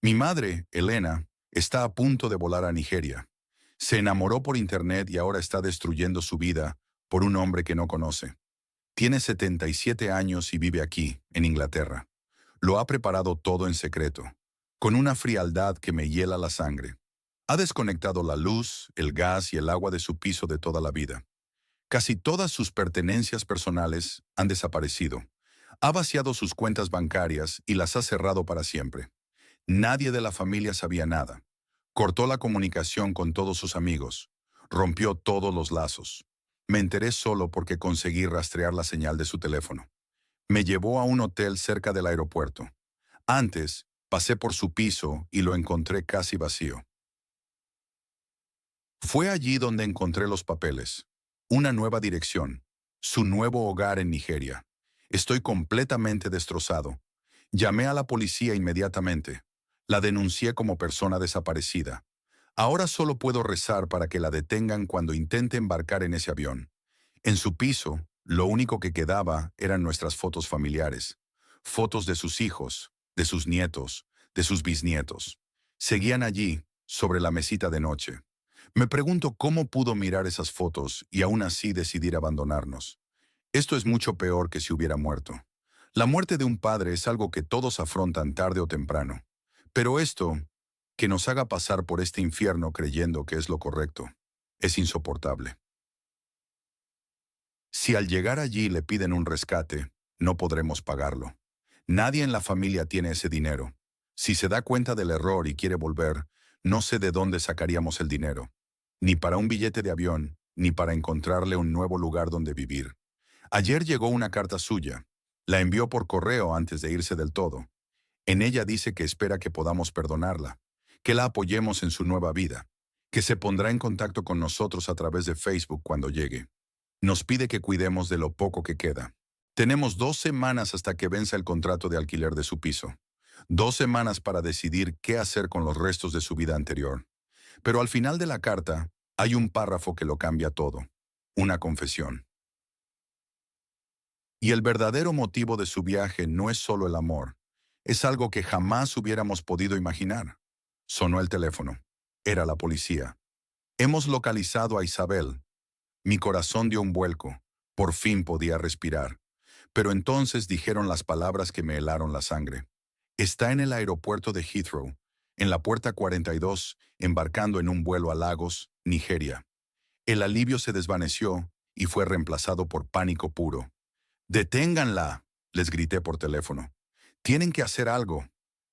Mi madre, Elena, está a punto de volar a Nigeria. Se enamoró por internet y ahora está destruyendo su vida por un hombre que no conoce. Tiene 77 años y vive aquí, en Inglaterra. Lo ha preparado todo en secreto, con una frialdad que me hiela la sangre. Ha desconectado la luz, el gas y el agua de su piso de toda la vida. Casi todas sus pertenencias personales han desaparecido. Ha vaciado sus cuentas bancarias y las ha cerrado para siempre. Nadie de la familia sabía nada. Cortó la comunicación con todos sus amigos. Rompió todos los lazos. Me enteré solo porque conseguí rastrear la señal de su teléfono. Me llevó a un hotel cerca del aeropuerto. Antes, pasé por su piso y lo encontré casi vacío. Fue allí donde encontré los papeles. Una nueva dirección. Su nuevo hogar en Nigeria. Estoy completamente destrozado. Llamé a la policía inmediatamente. La denuncié como persona desaparecida. Ahora solo puedo rezar para que la detengan cuando intente embarcar en ese avión. En su piso, lo único que quedaba eran nuestras fotos familiares. Fotos de sus hijos, de sus nietos, de sus bisnietos. Seguían allí, sobre la mesita de noche. Me pregunto cómo pudo mirar esas fotos y aún así decidir abandonarnos. Esto es mucho peor que si hubiera muerto. La muerte de un padre es algo que todos afrontan tarde o temprano. Pero esto, que nos haga pasar por este infierno creyendo que es lo correcto, es insoportable. Si al llegar allí le piden un rescate, no podremos pagarlo. Nadie en la familia tiene ese dinero. Si se da cuenta del error y quiere volver, no sé de dónde sacaríamos el dinero. Ni para un billete de avión, ni para encontrarle un nuevo lugar donde vivir. Ayer llegó una carta suya. La envió por correo antes de irse del todo. En ella dice que espera que podamos perdonarla, que la apoyemos en su nueva vida, que se pondrá en contacto con nosotros a través de Facebook cuando llegue. Nos pide que cuidemos de lo poco que queda. Tenemos 2 semanas hasta que venza el contrato de alquiler de su piso. 2 semanas para decidir qué hacer con los restos de su vida anterior. Pero al final de la carta hay un párrafo que lo cambia todo. Una confesión. Y el verdadero motivo de su viaje no es solo el amor. Es algo que jamás hubiéramos podido imaginar. Sonó el teléfono. Era la policía. Hemos localizado a Isabel. Mi corazón dio un vuelco. Por fin podía respirar. Pero entonces dijeron las palabras que me helaron la sangre. Está en el aeropuerto de Heathrow, en la puerta 42, embarcando en un vuelo a Lagos, Nigeria. El alivio se desvaneció y fue reemplazado por pánico puro. «¡Deténganla!», les grité por teléfono. «Tienen que hacer algo».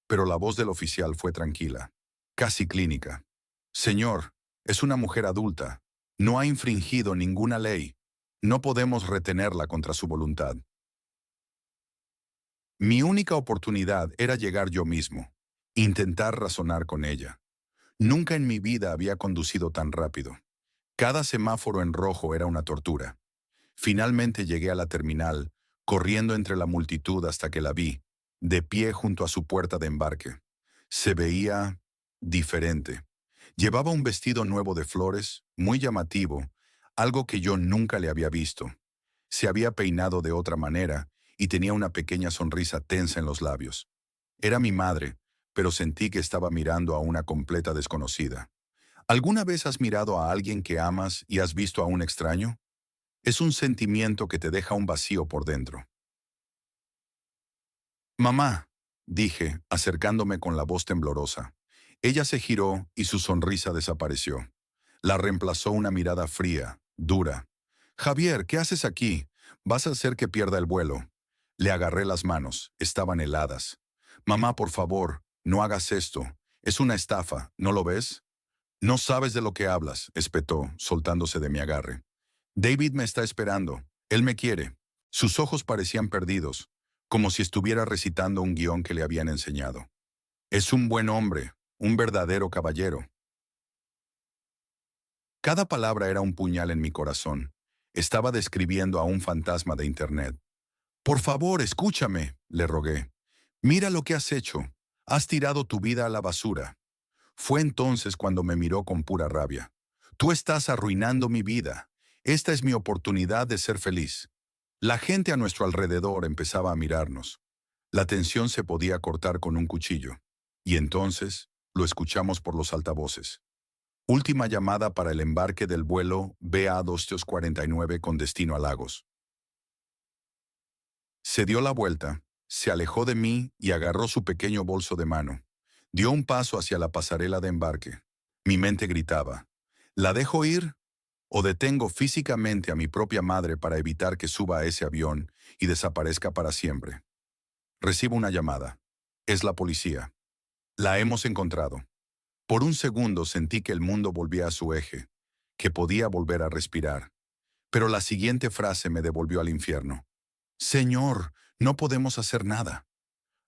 Pero la voz del oficial fue tranquila, casi clínica. «Señor, es una mujer adulta. No ha infringido ninguna ley. No podemos retenerla contra su voluntad». Mi única oportunidad era llegar yo mismo, intentar razonar con ella. Nunca en mi vida había conducido tan rápido. Cada semáforo en rojo era una tortura. Finalmente llegué a la terminal, corriendo entre la multitud hasta que la vi, de pie junto a su puerta de embarque. Se veía diferente. Llevaba un vestido nuevo de flores, muy llamativo, algo que yo nunca le había visto. Se había peinado de otra manera y tenía una pequeña sonrisa tensa en los labios. Era mi madre, pero sentí que estaba mirando a una completa desconocida. ¿Alguna vez has mirado a alguien que amas y has visto a un extraño? Es un sentimiento que te deja un vacío por dentro. «Mamá», dije, acercándome con la voz temblorosa. Ella se giró y su sonrisa desapareció. La reemplazó una mirada fría, dura. «Javier, ¿qué haces aquí? Vas a hacer que pierda el vuelo». Le agarré las manos, estaban heladas. «Mamá, por favor, no hagas esto. Es una estafa, ¿no lo ves?» «No sabes de lo que hablas», espetó, soltándose de mi agarre. «David me está esperando. Él me quiere». Sus ojos parecían perdidos, como si estuviera recitando un guión que le habían enseñado. «Es un buen hombre, un verdadero caballero». Cada palabra era un puñal en mi corazón. Estaba describiendo a un fantasma de internet. «Por favor, escúchame», le rogué. «Mira lo que has hecho. Has tirado tu vida a la basura». Fue entonces cuando me miró con pura rabia. «Tú estás arruinando mi vida. Esta es mi oportunidad de ser feliz». La gente a nuestro alrededor empezaba a mirarnos. La tensión se podía cortar con un cuchillo. Y entonces lo escuchamos por los altavoces. Última llamada para el embarque del vuelo BA-249 con destino a Lagos. Se dio la vuelta, se alejó de mí y agarró su pequeño bolso de mano. Dio un paso hacia la pasarela de embarque. Mi mente gritaba, ¿la dejo ir o detengo físicamente a mi propia madre para evitar que suba a ese avión y desaparezca para siempre? Recibo una llamada. Es la policía. La hemos encontrado. Por un segundo sentí que el mundo volvía a su eje, que podía volver a respirar. Pero la siguiente frase me devolvió al infierno. Señor, no podemos hacer nada.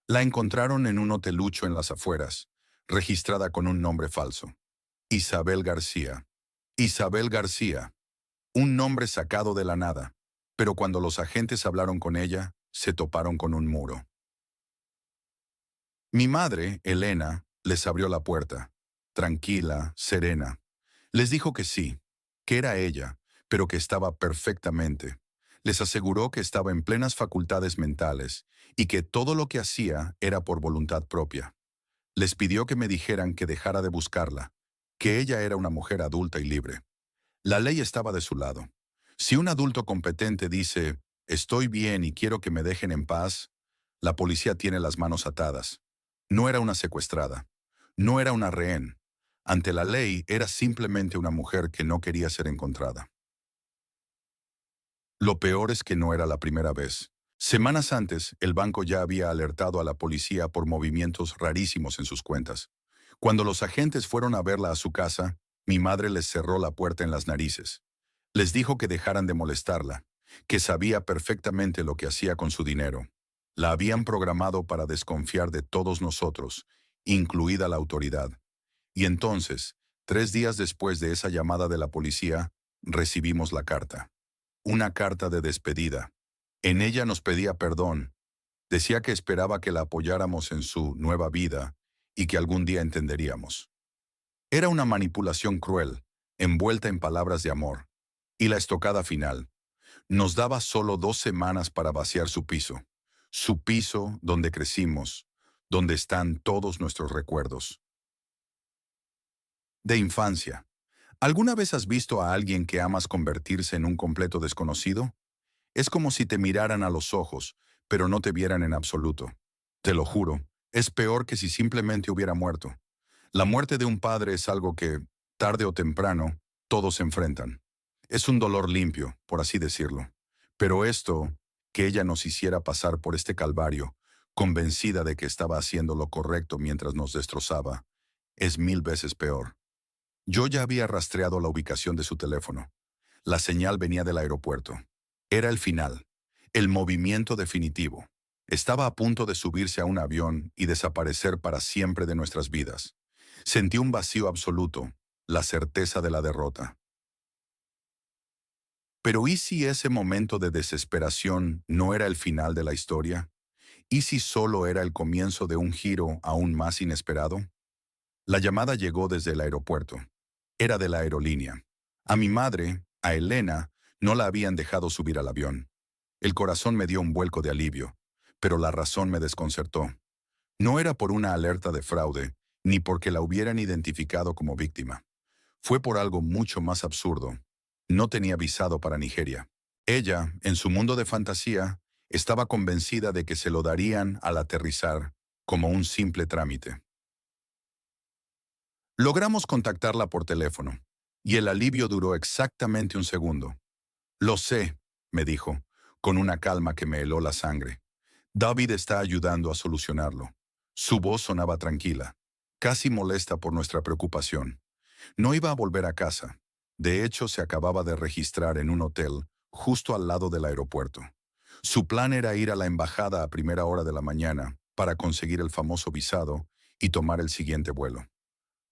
La encontraron en un hotelucho en las afueras, registrada con un nombre falso. Isabel García. Isabel García. Un nombre sacado de la nada. Pero cuando los agentes hablaron con ella, se toparon con un muro. Mi madre, Elena, les abrió la puerta. Tranquila, serena. Les dijo que sí, que era ella, pero que estaba perfectamente. Les aseguró que estaba en plenas facultades mentales y que todo lo que hacía era por voluntad propia. Les pidió que me dijeran que dejara de buscarla, que ella era una mujer adulta y libre. La ley estaba de su lado. Si un adulto competente dice, estoy bien y quiero que me dejen en paz, la policía tiene las manos atadas. No era una secuestrada. No era una rehén. Ante la ley era simplemente una mujer que no quería ser encontrada. Lo peor es que no era la primera vez. Semanas antes, el banco ya había alertado a la policía por movimientos rarísimos en sus cuentas. Cuando los agentes fueron a verla a su casa, mi madre les cerró la puerta en las narices. Les dijo que dejaran de molestarla, que sabía perfectamente lo que hacía con su dinero. La habían programado para desconfiar de todos nosotros, incluida la autoridad. Y entonces, 3 días después de esa llamada de la policía, recibimos la carta. Una carta de despedida. En ella nos pedía perdón. Decía que esperaba que la apoyáramos en su nueva vida y que algún día entenderíamos. Era una manipulación cruel, envuelta en palabras de amor. Y la estocada final. Nos daba solo 2 semanas para vaciar su piso. Su piso donde crecimos, donde están todos nuestros recuerdos. De infancia. ¿Alguna vez has visto a alguien que amas convertirse en un completo desconocido? Es como si te miraran a los ojos, pero no te vieran en absoluto. Te lo juro, es peor que si simplemente hubiera muerto. La muerte de un padre es algo que, tarde o temprano, todos enfrentan. Es un dolor limpio, por así decirlo. Pero esto, que ella nos hiciera pasar por este calvario, convencida de que estaba haciendo lo correcto mientras nos destrozaba, es 1000 veces peor. Yo ya había rastreado la ubicación de su teléfono. La señal venía del aeropuerto. Era el final, el movimiento definitivo. Estaba a punto de subirse a un avión y desaparecer para siempre de nuestras vidas. Sentí un vacío absoluto, la certeza de la derrota. Pero ¿y si ese momento de desesperación no era el final de la historia? ¿Y si solo era el comienzo de un giro aún más inesperado? La llamada llegó desde el aeropuerto. Era de la aerolínea. A mi madre, a Elena, no la habían dejado subir al avión. El corazón me dio un vuelco de alivio, pero la razón me desconcertó. No era por una alerta de fraude, ni porque la hubieran identificado como víctima. Fue por algo mucho más absurdo. No tenía visado para Nigeria. Ella, en su mundo de fantasía, estaba convencida de que se lo darían al aterrizar, como un simple trámite. Logramos contactarla por teléfono, y el alivio duró exactamente un segundo. Lo sé, me dijo, con una calma que me heló la sangre. David está ayudando a solucionarlo. Su voz sonaba tranquila, casi molesta por nuestra preocupación. No iba a volver a casa. De hecho, se acababa de registrar en un hotel justo al lado del aeropuerto. Su plan era ir a la embajada a primera hora de la mañana para conseguir el famoso visado y tomar el siguiente vuelo.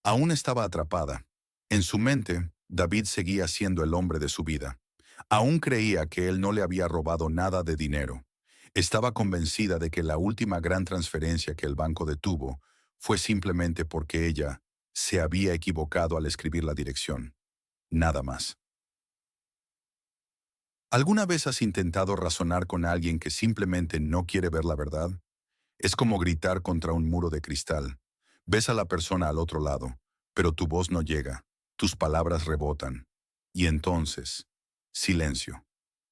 Aún estaba atrapada. En su mente, David seguía siendo el hombre de su vida. Aún creía que él no le había robado nada de dinero. Estaba convencida de que la última gran transferencia que el banco detuvo fue simplemente porque ella se había equivocado al escribir la dirección. Nada más. ¿Alguna vez has intentado razonar con alguien que simplemente no quiere ver la verdad? Es como gritar contra un muro de cristal. Ves a la persona al otro lado, pero tu voz no llega, tus palabras rebotan. Y entonces, silencio.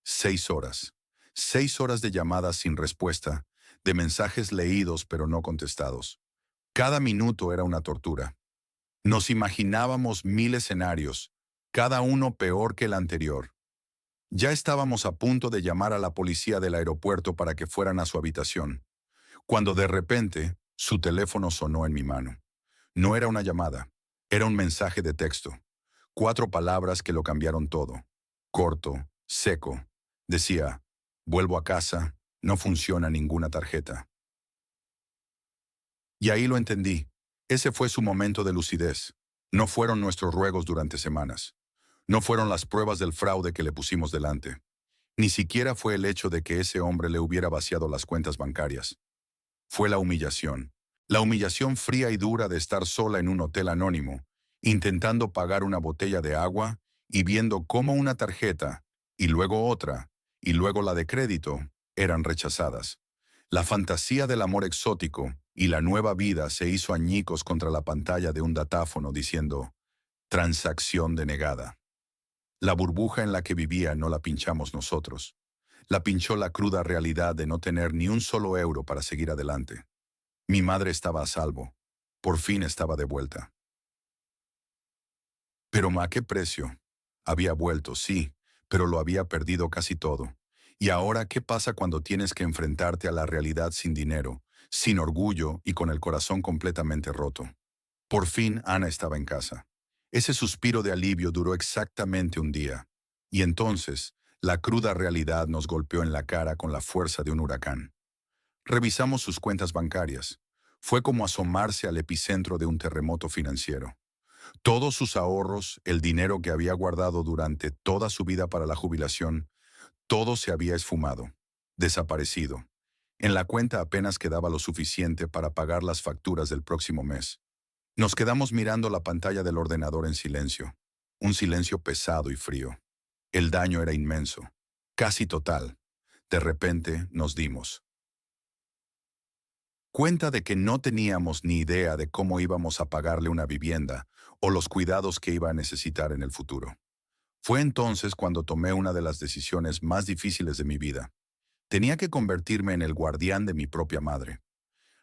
6 horas. 6 horas de llamadas sin respuesta, de mensajes leídos pero no contestados. Cada minuto era una tortura. Nos imaginábamos 1000 escenarios, cada uno peor que el anterior. Ya estábamos a punto de llamar a la policía del aeropuerto para que fueran a su habitación, cuando de repente su teléfono sonó en mi mano. No era una llamada, era un mensaje de texto. 4 palabras que lo cambiaron todo. Corto, seco. Decía, vuelvo a casa, no funciona ninguna tarjeta. Y ahí lo entendí. Ese fue su momento de lucidez. No fueron nuestros ruegos durante semanas. No fueron las pruebas del fraude que le pusimos delante. Ni siquiera fue el hecho de que ese hombre le hubiera vaciado las cuentas bancarias. Fue la humillación. La humillación fría y dura de estar sola en un hotel anónimo, intentando pagar una botella de agua y viendo cómo una tarjeta, y luego otra, y luego la de crédito, eran rechazadas. La fantasía del amor exótico y la nueva vida se hizo añicos contra la pantalla de un datáfono diciendo, transacción denegada. La burbuja en la que vivía no la pinchamos nosotros. La pinchó la cruda realidad de no tener ni un solo euro para seguir adelante. Mi madre estaba a salvo. Por fin estaba de vuelta. Pero ¿a qué precio? Había vuelto, sí, pero lo había perdido casi todo. ¿Y ahora qué pasa cuando tienes que enfrentarte a la realidad sin dinero, sin orgullo y con el corazón completamente roto? Por fin Ana estaba en casa. Ese suspiro de alivio duró exactamente un día. Y entonces, la cruda realidad nos golpeó en la cara con la fuerza de un huracán. Revisamos sus cuentas bancarias. Fue como asomarse al epicentro de un terremoto financiero. Todos sus ahorros, el dinero que había guardado durante toda su vida para la jubilación, todo se había esfumado, desaparecido. En la cuenta apenas quedaba lo suficiente para pagar las facturas del próximo mes. Nos quedamos mirando la pantalla del ordenador en silencio, un silencio pesado y frío. El daño era inmenso, casi total. De repente nos dimos cuenta de que no teníamos ni idea de cómo íbamos a pagarle una vivienda o los cuidados que iba a necesitar en el futuro. Fue entonces cuando tomé una de las decisiones más difíciles de mi vida. Tenía que convertirme en el guardián de mi propia madre.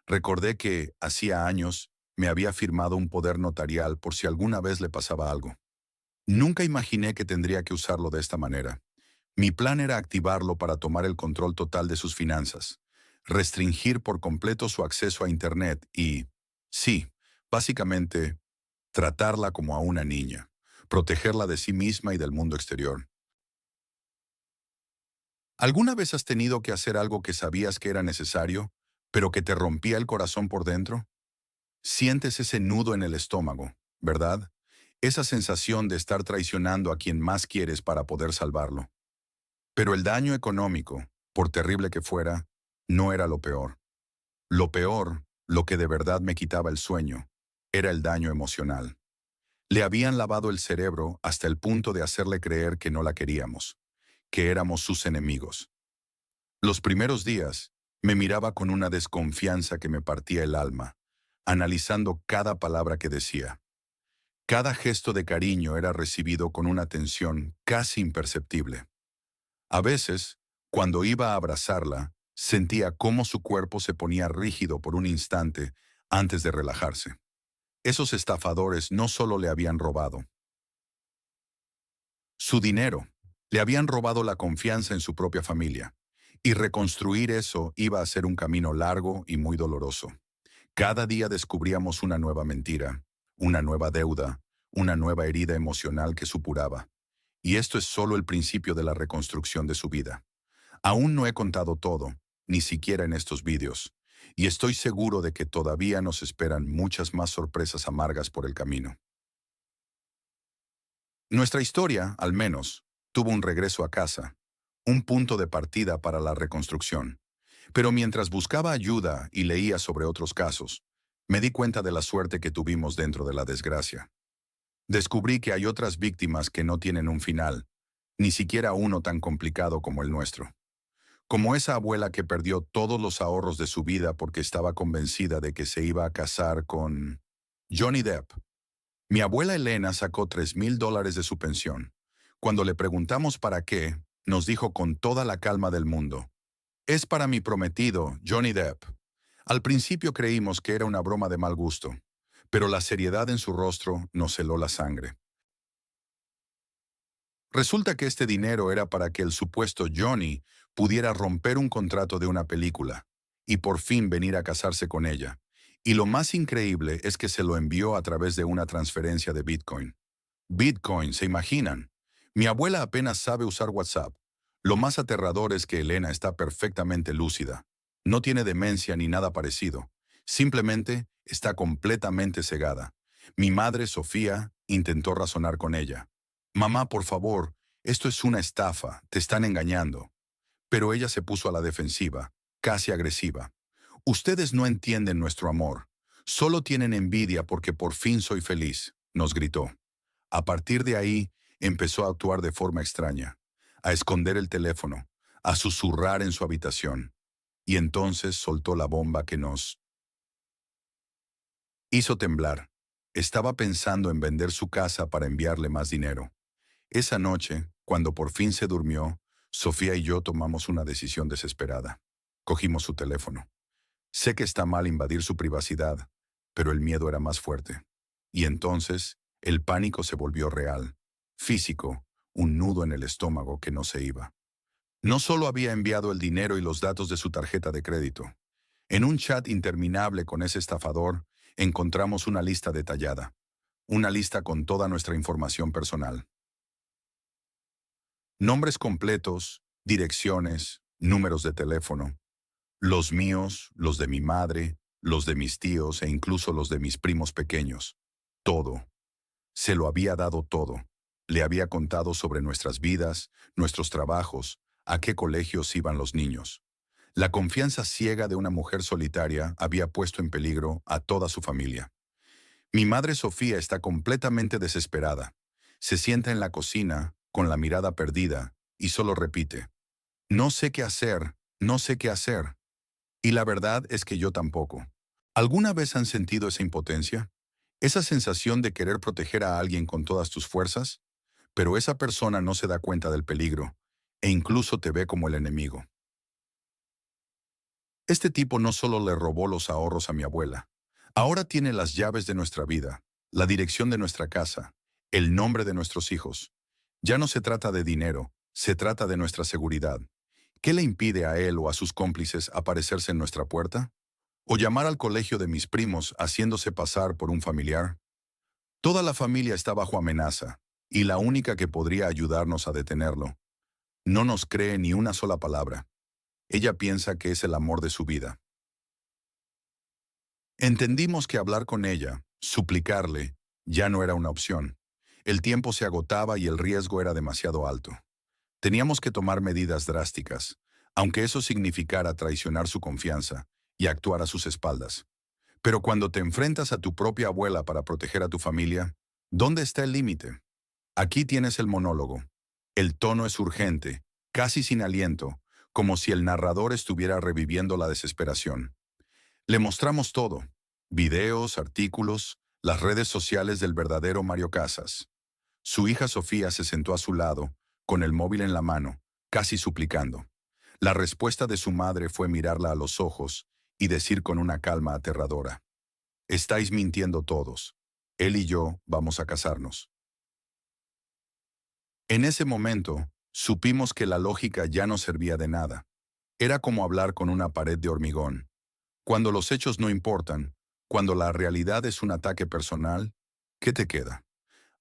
Recordé que, hacía años, me había firmado un poder notarial por si alguna vez le pasaba algo. Nunca imaginé que tendría que usarlo de esta manera. Mi plan era activarlo para tomar el control total de sus finanzas, restringir por completo su acceso a Internet y, sí, básicamente, tratarla como a una niña, protegerla de sí misma y del mundo exterior. ¿Alguna vez has tenido que hacer algo que sabías que era necesario, pero que te rompía el corazón por dentro? Sientes ese nudo en el estómago, ¿verdad? Esa sensación de estar traicionando a quien más quieres para poder salvarlo. Pero el daño económico, por terrible que fuera, no era lo peor. Lo peor, lo que de verdad me quitaba el sueño, era el daño emocional. Le habían lavado el cerebro hasta el punto de hacerle creer que no la queríamos, que éramos sus enemigos. Los primeros días, me miraba con una desconfianza que me partía el alma, analizando cada palabra que decía. Cada gesto de cariño era recibido con una tensión casi imperceptible. A veces, cuando iba a abrazarla, sentía cómo su cuerpo se ponía rígido por un instante antes de relajarse. Esos estafadores no solo le habían robado su dinero, le habían robado la confianza en su propia familia. Y reconstruir eso iba a ser un camino largo y muy doloroso. Cada día descubríamos una nueva mentira, una nueva deuda, una nueva herida emocional que supuraba. Y esto es solo el principio de la reconstrucción de su vida. Aún no he contado todo, ni siquiera en estos vídeos, y estoy seguro de que todavía nos esperan muchas más sorpresas amargas por el camino. Nuestra historia, al menos, tuvo un regreso a casa, un punto de partida para la reconstrucción. Pero mientras buscaba ayuda y leía sobre otros casos, me di cuenta de la suerte que tuvimos dentro de la desgracia. Descubrí que hay otras víctimas que no tienen un final, ni siquiera uno tan complicado como el nuestro. como esa abuela que perdió todos los ahorros de su vida porque estaba convencida de que se iba a casar con Johnny Depp. Mi abuela Elena sacó $3,000 de su pensión. Cuando le preguntamos para qué, nos dijo con toda la calma del mundo: es para mi prometido, Johnny Depp. Al principio creímos que era una broma de mal gusto, pero la seriedad en su rostro nos heló la sangre. Resulta que este dinero era para que el supuesto Johnny pudiera romper un contrato de una película y por fin venir a casarse con ella. Y lo más increíble es que se lo envió a través de una transferencia de Bitcoin. Bitcoin, ¿se imaginan? Mi abuela apenas sabe usar WhatsApp. Lo más aterrador es que Elena está perfectamente lúcida. No tiene demencia ni nada parecido. Simplemente está completamente cegada. Mi madre, Sofía, intentó razonar con ella. Mamá, por favor, esto es una estafa, te están engañando. Pero ella se puso a la defensiva, casi agresiva. Ustedes no entienden nuestro amor. Solo tienen envidia porque por fin soy feliz, nos gritó. A partir de ahí, empezó a actuar de forma extraña, a esconder el teléfono, a susurrar en su habitación. Y entonces soltó la bomba que nos hizo temblar. Estaba pensando en vender su casa para enviarle más dinero. Esa noche, cuando por fin se durmió, Sofía y yo tomamos una decisión desesperada. Cogimos su teléfono. Sé que está mal invadir su privacidad, pero el miedo era más fuerte. Y entonces, el pánico se volvió real, físico, un nudo en el estómago que no se iba. No solo había enviado el dinero y los datos de su tarjeta de crédito. En un chat interminable con ese estafador, encontramos una lista detallada. Una lista con toda nuestra información personal. Nombres completos, direcciones, números de teléfono. Los míos, los de mi madre, los de mis tíos e incluso los de mis primos pequeños. Todo. Se lo había dado todo. Le había contado sobre nuestras vidas, nuestros trabajos, a qué colegios iban los niños. La confianza ciega de una mujer solitaria había puesto en peligro a toda su familia. Mi madre Sofía está completamente desesperada. Se sienta en la cocina, con la mirada perdida, y solo repite: no sé qué hacer, no sé qué hacer. Y la verdad es que yo tampoco. ¿Alguna vez han sentido esa impotencia? Esa sensación de querer proteger a alguien con todas tus fuerzas, pero esa persona no se da cuenta del peligro, e incluso te ve como el enemigo. Este tipo no solo le robó los ahorros a mi abuela, ahora tiene las llaves de nuestra vida, la dirección de nuestra casa, el nombre de nuestros hijos. Ya no se trata de dinero, se trata de nuestra seguridad. ¿Qué le impide a él o a sus cómplices aparecerse en nuestra puerta? ¿O llamar al colegio de mis primos haciéndose pasar por un familiar? Toda la familia está bajo amenaza, y la única que podría ayudarnos a detenerlo no nos cree ni una sola palabra. Ella piensa que es el amor de su vida. Entendimos que hablar con ella, suplicarle, ya no era una opción. El tiempo se agotaba y el riesgo era demasiado alto. Teníamos que tomar medidas drásticas, aunque eso significara traicionar su confianza y actuar a sus espaldas. Pero cuando te enfrentas a tu propia abuela para proteger a tu familia, ¿dónde está el límite? Aquí tienes el monólogo. El tono es urgente, casi sin aliento, como si el narrador estuviera reviviendo la desesperación. Le mostramos todo: videos, artículos, las redes sociales del verdadero Mario Casas. Su hija Sofía se sentó a su lado, con el móvil en la mano, casi suplicando. La respuesta de su madre fue mirarla a los ojos y decir con una calma aterradora: estáis mintiendo todos. Él y yo vamos a casarnos. En ese momento, supimos que la lógica ya no servía de nada. Era como hablar con una pared de hormigón. Cuando los hechos no importan, cuando la realidad es un ataque personal, ¿qué te queda?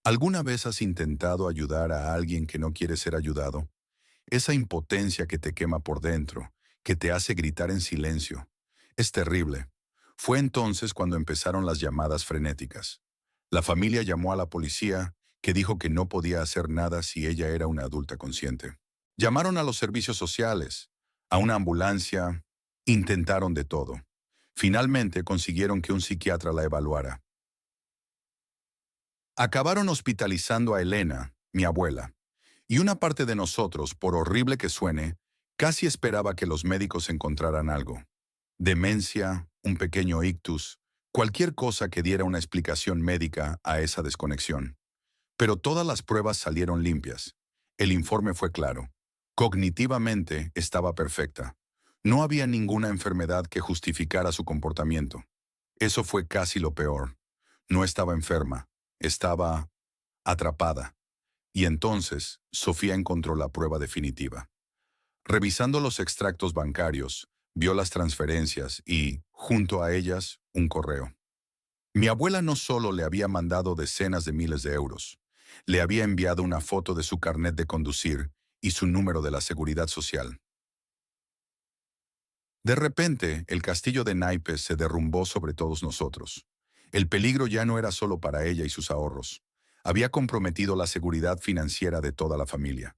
¿Alguna vez has intentado ayudar a alguien que no quiere ser ayudado? Esa impotencia que te quema por dentro, que te hace gritar en silencio. Es terrible. Fue entonces cuando empezaron las llamadas frenéticas. La familia llamó a la policía, que dijo que no podía hacer nada si ella era una adulta consciente. Llamaron a los servicios sociales, a una ambulancia, intentaron de todo. Finalmente consiguieron que un psiquiatra la evaluara. Acabaron hospitalizando a Elena, mi abuela, y una parte de nosotros, por horrible que suene, Casi esperaba que los médicos encontraran algo. Demencia, un pequeño ictus, cualquier cosa que diera una explicación médica a esa desconexión. Pero todas las pruebas salieron limpias. El informe fue claro. Cognitivamente estaba perfecta. No había ninguna enfermedad que justificara su comportamiento. Eso fue casi lo peor. No estaba enferma, estaba atrapada. Y entonces, Sofía encontró la prueba definitiva. Revisando los extractos bancarios, vio las transferencias y, junto a ellas, un correo. Mi abuela no solo le había mandado decenas de miles de euros, le había enviado una foto de su carnet de conducir y su número de la seguridad social. De repente, el castillo de naipes se derrumbó sobre todos nosotros. El peligro ya no era solo para ella y sus ahorros. Había comprometido la seguridad financiera de toda la familia.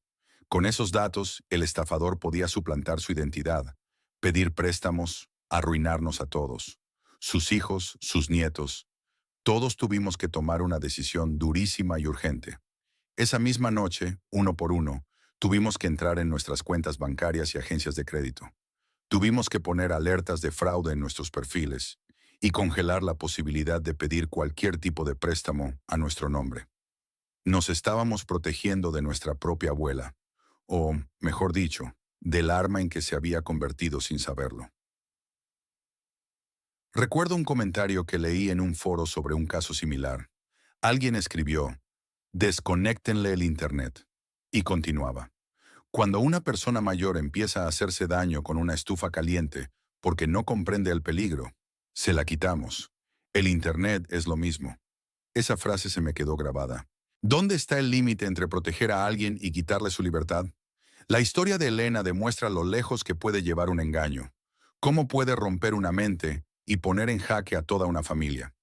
Con esos datos, el estafador podía suplantar su identidad, pedir préstamos, arruinarnos a todos. Sus hijos, sus nietos, todos tuvimos que tomar una decisión durísima y urgente. Esa misma noche, uno por uno, tuvimos que entrar en nuestras cuentas bancarias y agencias de crédito. Tuvimos que poner alertas de fraude en nuestros perfiles y congelar la posibilidad de pedir cualquier tipo de préstamo a nuestro nombre. Nos estábamos protegiendo de nuestra propia abuela, o, mejor dicho, del arma en que se había convertido sin saberlo. Recuerdo un comentario que leí en un foro sobre un caso similar. Alguien escribió, desconéctenle el Internet. Y continuaba. Cuando una persona mayor empieza a hacerse daño con una estufa caliente porque no comprende el peligro, se la quitamos. El Internet es lo mismo. Esa frase se me quedó grabada. ¿Dónde está el límite entre proteger a alguien y quitarle su libertad? La historia de Elena demuestra lo lejos que puede llevar un engaño, cómo puede romper una mente y poner en jaque a toda una familia.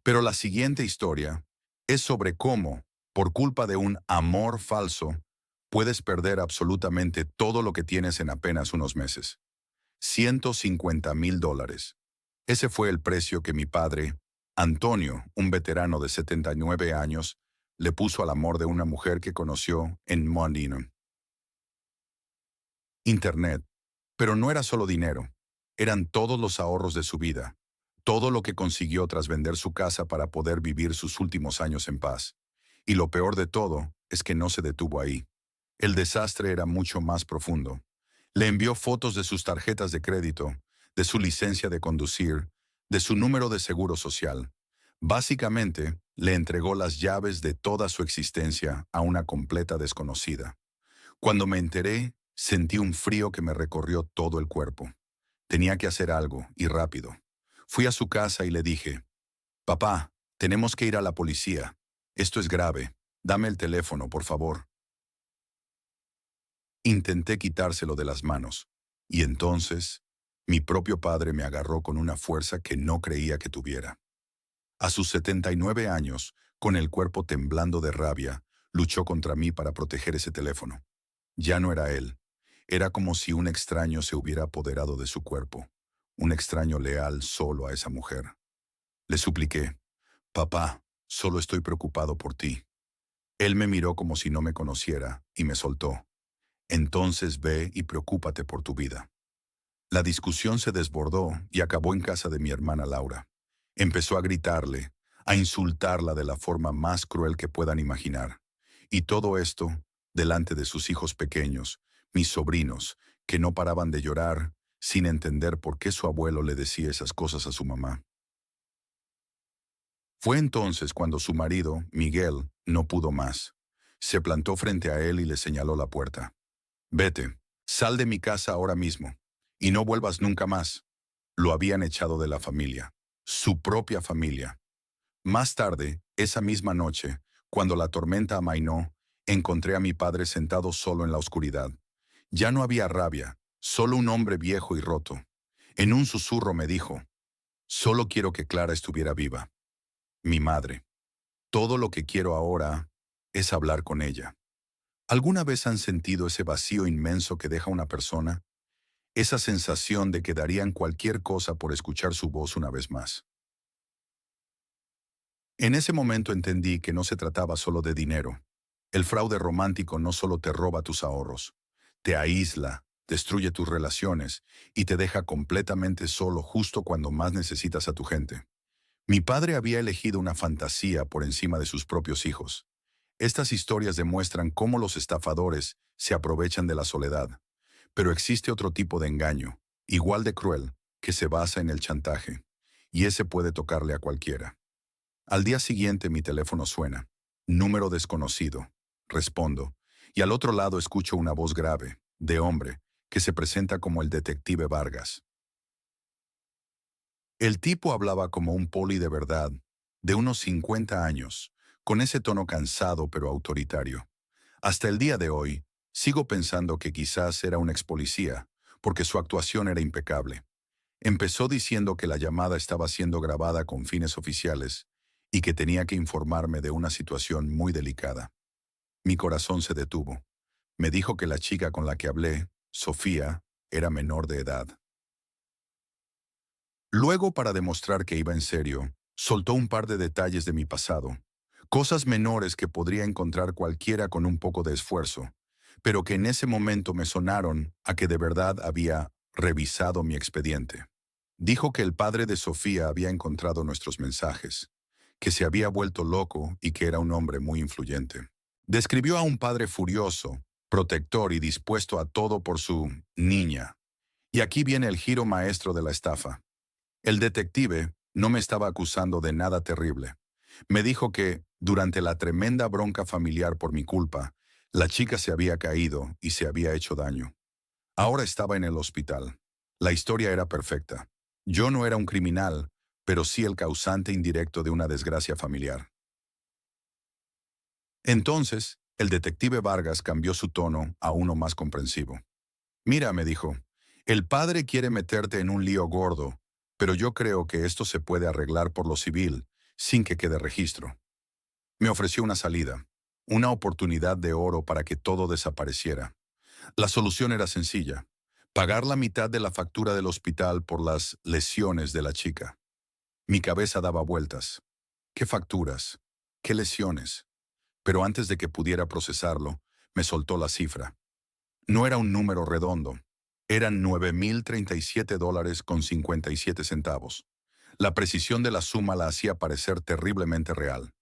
Pero la siguiente historia es sobre cómo, por culpa de un amor falso, puedes perder absolutamente todo lo que tienes en apenas unos meses. $150,000. Ese fue el precio que mi padre, Antonio, un veterano de 79 años, le puso al amor de una mujer que conoció en Mondino. Internet. Pero no era solo dinero. Eran todos los ahorros de su vida. Todo lo que consiguió tras vender su casa para poder vivir sus últimos años en paz. Y lo peor de todo es que no se detuvo ahí. El desastre era mucho más profundo. Le envió fotos de sus tarjetas de crédito, de su licencia de conducir, de su número de seguro social. Básicamente, le entregó las llaves de toda su existencia a una completa desconocida. Cuando me enteré, sentí un frío que me recorrió todo el cuerpo. Tenía que hacer algo, y rápido. Fui a su casa y le dije, «Papá, tenemos que ir a la policía. Esto es grave. Dame el teléfono, por favor». Intenté quitárselo de las manos, y entonces, mi propio padre me agarró con una fuerza que no creía que tuviera. A sus 79 años, con el cuerpo temblando de rabia, luchó contra mí para proteger ese teléfono. Ya no era él. Era como si un extraño se hubiera apoderado de su cuerpo, un extraño leal solo a esa mujer. Le supliqué, «Papá, solo estoy preocupado por ti». Él me miró como si no me conociera y me soltó. «Entonces ve y preocúpate por tu vida». La discusión se desbordó y acabó en casa de mi hermana Laura. Empezó a gritarle, a insultarla de la forma más cruel que puedan imaginar. Y todo esto delante de sus hijos pequeños, mis sobrinos, que no paraban de llorar, sin entender por qué su abuelo le decía esas cosas a su mamá. Fue entonces cuando su marido, Miguel, no pudo más. Se plantó frente a él y le señaló la puerta. «Vete, sal de mi casa ahora mismo, y no vuelvas nunca más». Lo habían echado de la familia, su propia familia. Más tarde, esa misma noche, cuando la tormenta amainó, encontré a mi padre sentado solo en la oscuridad. Ya no había rabia, solo un hombre viejo y roto. En un susurro me dijo, «Solo quiero que Clara estuviera viva. Mi madre. Todo lo que quiero ahora es hablar con ella». ¿Alguna vez han sentido ese vacío inmenso que deja una persona? Esa sensación de que darían cualquier cosa por escuchar su voz una vez más. En ese momento entendí que no se trataba solo de dinero. El fraude romántico no solo te roba tus ahorros, te aísla, destruye tus relaciones y te deja completamente solo justo cuando más necesitas a tu gente. Mi padre había elegido una fantasía por encima de sus propios hijos. Estas historias demuestran cómo los estafadores se aprovechan de la soledad. Pero existe otro tipo de engaño, igual de cruel, que se basa en el chantaje. Y ese puede tocarle a cualquiera. Al día siguiente mi teléfono suena. Número desconocido. Respondo. Y al otro lado escucho una voz grave, de hombre, que se presenta como el detective Vargas. El tipo hablaba como un poli de verdad, de unos 50 años, con ese tono cansado pero autoritario. Hasta el día de hoy, sigo pensando que quizás era un ex policía, porque su actuación era impecable. Empezó diciendo que la llamada estaba siendo grabada con fines oficiales y que tenía que informarme de una situación muy delicada. Mi corazón se detuvo. Me dijo que la chica con la que hablé, Sofía, era menor de edad. Luego, para demostrar que iba en serio, soltó un par de detalles de mi pasado, cosas menores que podría encontrar cualquiera con un poco de esfuerzo, pero que en ese momento me sonaron a que de verdad había revisado mi expediente. Dijo que el padre de Sofía había encontrado nuestros mensajes, que se había vuelto loco y que era un hombre muy influyente. Describió a un padre furioso, protector y dispuesto a todo por su niña. Y aquí viene el giro maestro de la estafa. El detective no me estaba acusando de nada terrible. Me dijo que, durante la tremenda bronca familiar por mi culpa, la chica se había caído y se había hecho daño. Ahora estaba en el hospital. La historia era perfecta. Yo no era un criminal, pero sí el causante indirecto de una desgracia familiar. Entonces, el detective Vargas cambió su tono a uno más comprensivo. Mira, me dijo, el padre quiere meterte en un lío gordo, pero yo creo que esto se puede arreglar por lo civil, sin que quede registro. Me ofreció una salida, una oportunidad de oro para que todo desapareciera. La solución era sencilla, pagar la mitad de la factura del hospital por las lesiones de la chica. Mi cabeza daba vueltas. ¿Qué facturas? ¿Qué lesiones? Pero antes de que pudiera procesarlo, me soltó la cifra. No era un número redondo. Eran $9,037 con 57 centavos. La precisión de la suma la hacía parecer terriblemente real.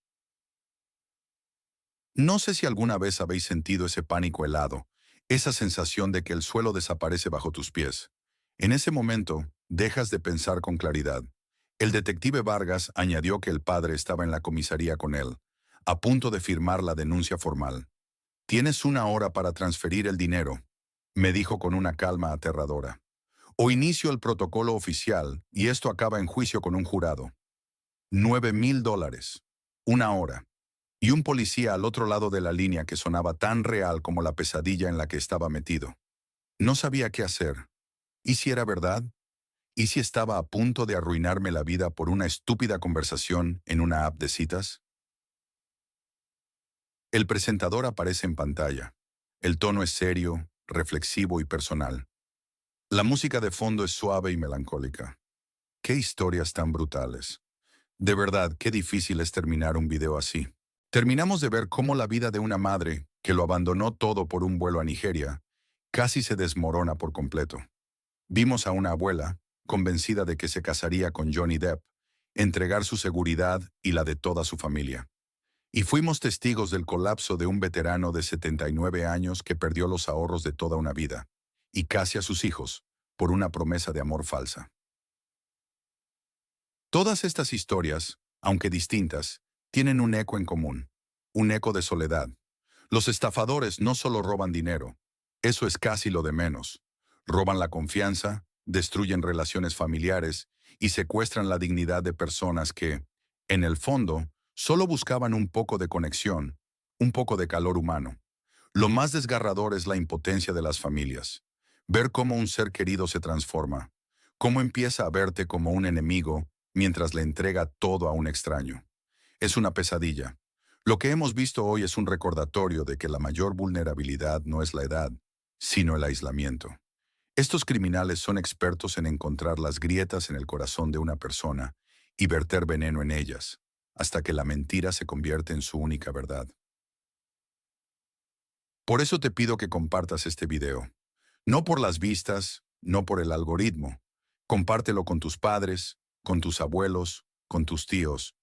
No sé si alguna vez habéis sentido ese pánico helado, esa sensación de que el suelo desaparece bajo tus pies. En ese momento, dejas de pensar con claridad. El detective Vargas añadió que el padre estaba en la comisaría con él, a punto de firmar la denuncia formal. Tienes una hora para transferir el dinero, me dijo con una calma aterradora. O inicio el protocolo oficial y esto acaba en juicio con un jurado. $9,000. Una hora. Y un policía al otro lado de la línea que sonaba tan real como la pesadilla en la que estaba metido. No sabía qué hacer. ¿Y si era verdad? ¿Y si estaba a punto de arruinarme la vida por una estúpida conversación en una app de citas? El presentador aparece en pantalla. El tono es serio, reflexivo y personal. La música de fondo es suave y melancólica. ¡Qué historias tan brutales! De verdad, qué difícil es terminar un video así. Terminamos de ver cómo la vida de una madre, que lo abandonó todo por un vuelo a Nigeria, casi se desmorona por completo. Vimos a una abuela, convencida de que se casaría con Johnny Depp, entregar su seguridad y la de toda su familia. Y fuimos testigos del colapso de un veterano de 79 años que perdió los ahorros de toda una vida, y casi a sus hijos, por una promesa de amor falsa. Todas estas historias, aunque distintas, tienen un eco en común, un eco de soledad. Los estafadores no solo roban dinero, eso es casi lo de menos. Roban la confianza, destruyen relaciones familiares y secuestran la dignidad de personas que, en el fondo, solo buscaban un poco de conexión, un poco de calor humano. Lo más desgarrador es la impotencia de las familias. Ver cómo un ser querido se transforma, cómo empieza a verte como un enemigo mientras le entrega todo a un extraño. Es una pesadilla. Lo que hemos visto hoy es un recordatorio de que la mayor vulnerabilidad no es la edad, sino el aislamiento. Estos criminales son expertos en encontrar las grietas en el corazón de una persona y verter veneno en ellas, hasta que la mentira se convierte en su única verdad. Por eso te pido que compartas este video. No por las vistas, no por el algoritmo. Compártelo con tus padres, con tus abuelos, con tus tíos.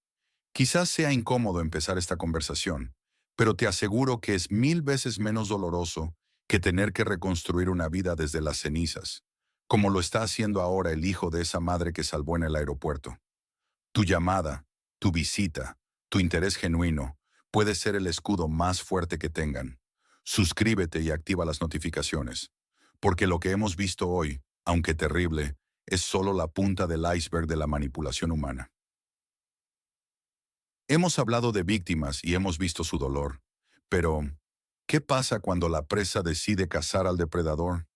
Quizás sea incómodo empezar esta conversación, pero te aseguro que es 1000 veces menos doloroso que tener que reconstruir una vida desde las cenizas, como lo está haciendo ahora el hijo de esa madre que salvó en el aeropuerto. Tu llamada, tu visita, tu interés genuino puede ser el escudo más fuerte que tengan. Suscríbete y activa las notificaciones, porque lo que hemos visto hoy, aunque terrible, es solo la punta del iceberg de la manipulación humana. Hemos hablado de víctimas y hemos visto su dolor, pero ¿qué pasa cuando la presa decide cazar al depredador?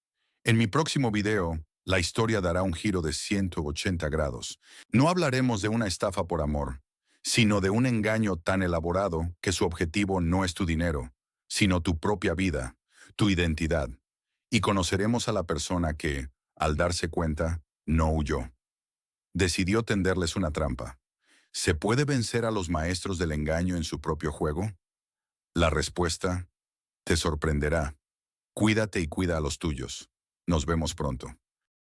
En mi próximo video, la historia dará un giro de 180 grados. No hablaremos de una estafa por amor, sino de un engaño tan elaborado que su objetivo no es tu dinero, sino tu propia vida, tu identidad. Y conoceremos a la persona que, al darse cuenta, no huyó. Decidió tenderles una trampa. ¿Se puede vencer a los maestros del engaño en su propio juego? La respuesta te sorprenderá. Cuídate y cuida a los tuyos. Nos vemos pronto.